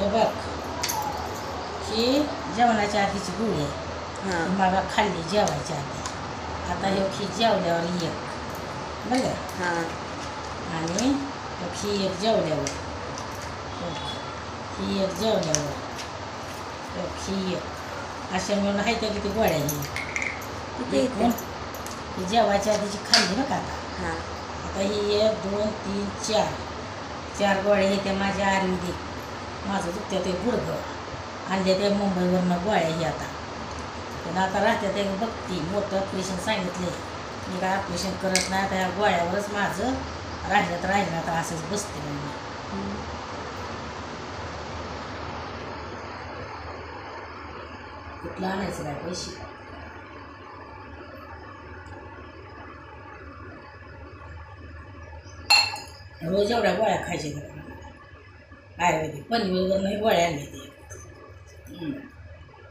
हे बघ, ही जेवणाच्या आधीची गोळी आहे. हां मला खाल्ली जेवायच्या आधी. आता हे ही जेवल्यावर एक बरं. हां आणि ही एक जेवल्यावर, ही एक जेवल्यावर, ही एक, अशा मिळून आहे त्या किती गोळ्या किती ही येते? ही जेवायच्या आधीची खाल्ली ना का आता. हां आता ही 1 2 3 4 4 गोळ्या येत्या माझ्या आयुर्वेदिक. माझं दुखत्या ते गुडघं आणले ते मुंबईवरनं गोळ्या ही आता. पण आता राहत्या ते बघती मोठं ऑपरेशन सांगितले. मी काय ऑपरेशन करत नाही. आता ह्या गोळ्यावरच माझं राहिलं तर राहिलं, आता असंच बसते मी. कुठलं आणायचं काय पैसे. रोज एवढ्या गोळ्या खायच्या आयुर्वेदिक. पनवेलवरनं गोळ्या आणल्या ते.